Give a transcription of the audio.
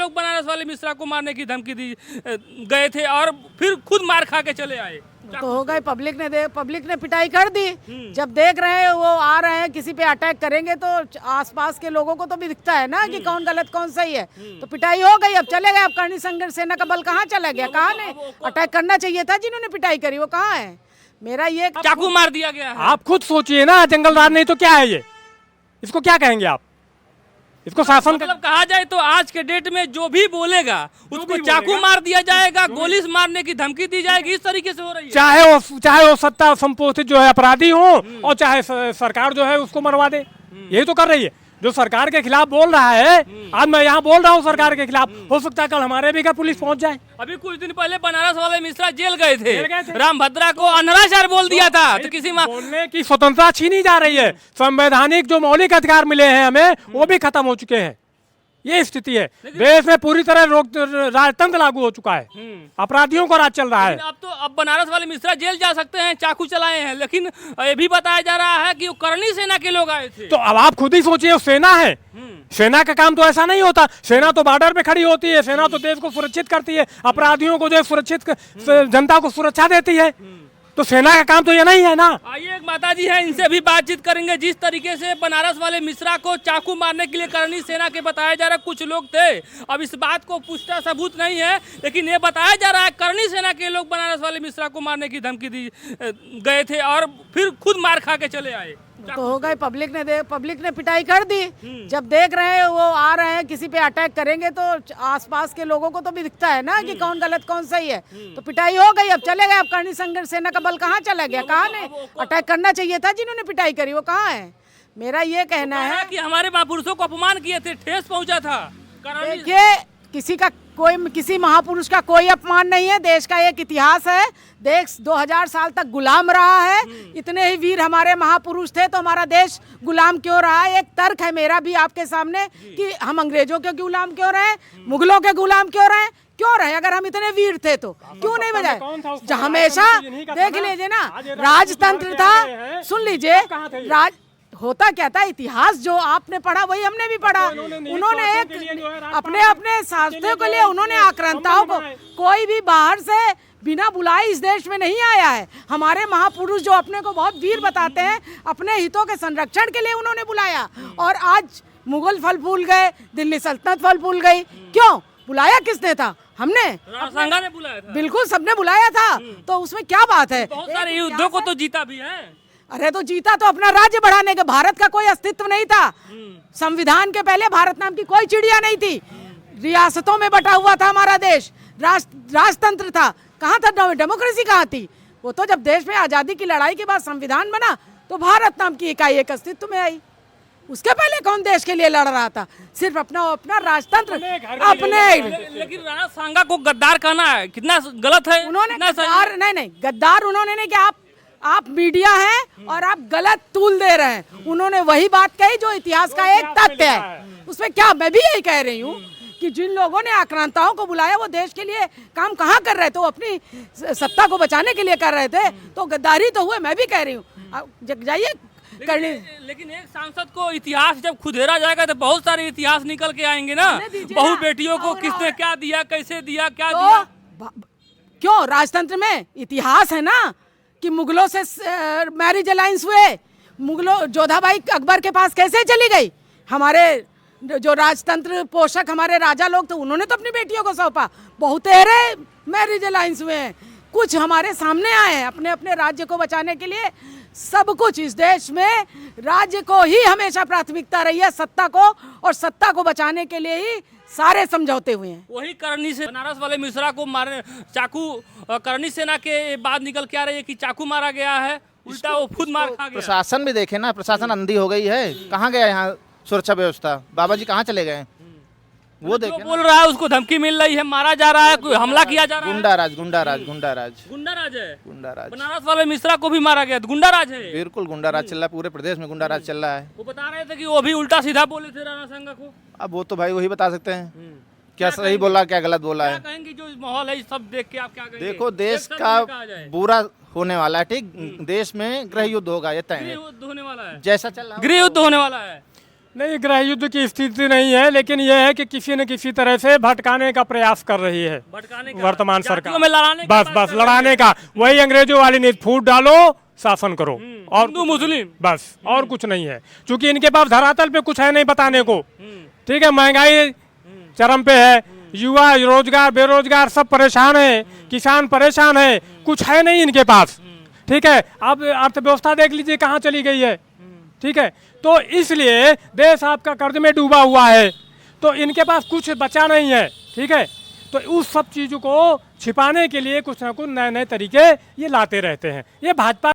लोग बनारस वाले मिश्रा को मारने की धमकी दी गए थे और फिर खुद मार खा के चले आए। तो हो गए, पब्लिक ने पिटाई कर दी। जब देख रहे हैं वो आ रहे हैं किसी पे अटैक करेंगे तो आसपास के लोगों को तो भी दिखता है ना कि कौन गलत कौन सही है। तो पिटाई हो गई, अब चले गए। अब करणी संघर्ष सेना का बल कहाँ चला गया? कहाँ नहीं अटैक करना चाहिए था, जिन्होंने पिटाई करी वो कहाँ है? मेरा ये चाकू मार दिया गया है। आप खुद सोचिए ना, जंगल राज नहीं तो क्या है ये? इसको क्या कहेंगे आप? इसको शासन मतलब कहा जाए तो आज के डेट में जो भी बोलेगा उसको चाकू मार दिया जाएगा, गोली से मारने की धमकी दी जाएगी। इस तरीके से हो रही है। चाहे वो सत्ता संपोषित जो है अपराधी हो और चाहे सरकार जो है उसको मरवा दे, यही तो कर रही है। जो सरकार के खिलाफ बोल रहा है, आज मैं यहाँ बोल रहा हूँ सरकार के खिलाफ, हो सकता है कल हमारे भी घर पुलिस पहुंच जाए। अभी कुछ दिन पहले बनारस वाले मिश्रा जेल गए थे। राम भद्रा को अनाचार बोल दिया था। तो किसी बोलने की स्वतंत्रता छीनी जा रही है। संवैधानिक जो मौलिक अधिकार मिले हैं हमें, वो भी खत्म हो चुके हैं। ये स्थिति है। देश में पूरी तरह राजतंत्र लागू हो चुका है, अपराधियों को राज चल रहा है। अब बनारस वाले मिश्रा जेल जा सकते हैं, चाकू चलाए हैं, लेकिन ये भी बताया जा रहा है कि वो करणी सेना के लोग आए थे। तो अब आप खुद ही सोचिए, सेना है, सेना का काम तो ऐसा नहीं होता। सेना तो बॉर्डर पे खड़ी होती है, सेना तो देश को सुरक्षित करती है, अपराधियों को जो सुरक्षित जनता को सुरक्षा देती है। तो सेना का काम तो ये नहीं है ना। आइए, एक माताजी है, इनसे भी बातचीत करेंगे। जिस तरीके से बनारस वाले मिश्रा को चाकू मारने के लिए करणी सेना के बताया जा रहा है कुछ लोग थे। अब इस बात को पुष्टा सबूत नहीं है, लेकिन ये बताया जा रहा है करणी सेना के लोग बनारस वाले मिश्रा को मारने की धमकी दी गए थे और फिर खुद मार खा के चले आए। तो हो गए, पब्लिक ने पिटाई कर दी। जब देख रहे हैं वो आ रहे हैं किसी पे अटैक करेंगे तो आसपास के लोगों को तो भी दिखता है ना कि कौन गलत कौन सही है। तो पिटाई हो गई, अब चले गए। अब करणी संघर्ष सेना का बल कहाँ चला गया? कहाँ नहीं अटैक करना चाहिए था, जिन्होंने पिटाई करी वो कहाँ है? मेरा ये कहना है कि हमारे महापुरुषों को अपमान किए थे, ठेस पहुंचा था। देखिए, किसी महापुरुष का कोई अपमान नहीं है। देश का एक इतिहास है, देश 2000 साल तक गुलाम रहा है। इतने ही वीर हमारे महापुरुष थे तो हमारा देश गुलाम क्यों रहा है? एक तर्क है मेरा भी आपके सामने कि हम अंग्रेजों के गुलाम क्यों रहे, मुगलों के गुलाम क्यों रहे? क्यों रहे? अगर हम इतने वीर थे तो क्यों नहीं बजाए? हमेशा देख लीजिए ना, राजतंत्र था। सुन लीजिए, होता क्या था, इतिहास जो आपने पढ़ा वही हमने भी पढ़ा। उन्होंने एक अपने स्वार्थों के लिए उन्होंने आक्रांताओं को, कोई भी बाहर से बिना बुलाए इस देश में नहीं आया है। हमारे महापुरुष जो अपने को बहुत वीर बताते हैं, अपने हितों के संरक्षण के लिए उन्होंने बुलाया। और आज मुगल फल फूल गए, दिल्ली सल्तनत फल फूल गई। क्यों बुलाया? किसने था? हमने, संघा ने बुलाया था। बिल्कुल, सबने बुलाया था। तो उसमें क्या बात है? बहुत सारे युद्धों को तो जीता भी है। अरे तो जीता तो अपना राज्य बढ़ाने के। भारत का कोई अस्तित्व नहीं था। संविधान के पहले भारत नाम की कोई चिड़िया नहीं थी। रियासतों में बटा हुआ था हमारा देश, राजतंत्र था। कहाँ था डेमोक्रेसी? कहाँ थी वो? तो जब देश में आजादी की लड़ाई के बाद संविधान बना तो भारत नाम की इकाई एक अस्तित्व में आई। उसके पहले कौन देश के लिए लड़ रहा था? सिर्फ अपना राजतंत्र अपने। लेकिन राणा सांगा को गद्दार कहना है कितना गलत है? उन्होंने गद्दार नहीं, गद्दार उन्होंने नहीं कि आप मीडिया हैं और आप गलत तूल दे रहे हैं। उन्होंने वही बात कही जो इतिहास का एक तथ्य है। उसमें क्या, मैं भी यही कह रही हूँ कि जिन लोगों ने आक्रांताओं को बुलाया वो देश के लिए काम कहाँ कर रहे थे? वो अपनी सत्ता को बचाने के लिए कर रहे थे। तो गद्दारी तो हुए, मैं भी कह रही हूँ। जाइए करनी। लेकिन एक सांसद को इतिहास जब खुदेरा जाएगा तो बहुत सारे इतिहास निकल के आएंगे ना। बहु बेटियों को किसने क्या दिया, कैसे दिया, क्या दिया? क्यों? राजतंत्र में इतिहास है ना कि मुगलों से मैरिज अलायंस हुए। मुगलों, जोधाबाई अकबर के पास कैसे चली गई? हमारे जो राजतंत्र पोषक हमारे राजा लोग थे, उन्होंने तो अपनी बेटियों को सौंपा। बहुतेरे मैरिज अलायंस हुए हैं। कुछ हमारे सामने आए हैं अपने अपने राज्य को बचाने के लिए। सब कुछ इस देश में राज्य को ही हमेशा प्राथमिकता रही है, सत्ता को, और सत्ता को बचाने के लिए ही सारे समझौते हुए हैं। वही करणी से बनारस वाले मिश्रा को मारने चाकू, करणी सेना के बाद निकल के आ रही है कि चाकू मारा गया है, उल्टा वो खुद मार खा गया। प्रशासन भी देखे ना, प्रशासन अंधी हो गई है। कहाँ गया यहाँ सुरक्षा व्यवस्था? बाबा जी कहाँ चले गए? वो देखे बोल रहा है उसको धमकी मिल रही है, मारा जा रहा है, कोई हमला किया जा रहा है। गुंडाराज है। बनारस वाले मिश्रा को भी मारा गया, गुंडाराज है। बिल्कुल गुंडाराज चल रहा है, पूरे प्रदेश में गुंडाराज चल रहा है। वो बता रहे थे कि वो भी उल्टा सीधा बोले थे राणा सांगा को। अब वो तो भाई वही बता सकते हैं क्या सही बोला क्या गलत बोला है। कहेंगे जो माहौल है सब देख के आप क्या कहेंगे? देखो, देश का बुरा होने वाला है। ठीक, देश में गृह युद्ध होगा, ये तय है। युद्ध होने वाला है, जैसा चल रहा है गृह युद्ध होने वाला है। नहीं, गृह युद्ध की स्थिति नहीं है, लेकिन यह है कि किसी न किसी तरह से भटकाने का प्रयास कर रही है भटकाने का, वर्तमान जातियों सरकार में लड़ाने का बस बात बस कर रही लड़ाने है। का, वही अंग्रेजों वाली नीति, फूट डालो शासन करो और हिंदू मुस्लिम बस और कुछ नहीं है, क्योंकि इनके पास धरातल पे कुछ है नहीं बताने को। ठीक है, महंगाई चरम पे है, युवा रोजगार बेरोजगार सब परेशान है, किसान परेशान है, कुछ है नहीं इनके पास। ठीक है, अब अर्थव्यवस्था देख लीजिए कहाँ चली गई है। ठीक है, तो इसलिए देश आपका कर्ज में डूबा हुआ है, तो इनके पास कुछ बचा नहीं है। ठीक है, तो उस सब चीज़ों को छिपाने के लिए कुछ ना कुछ नए नए तरीके ये लाते रहते हैं। ये भाजपा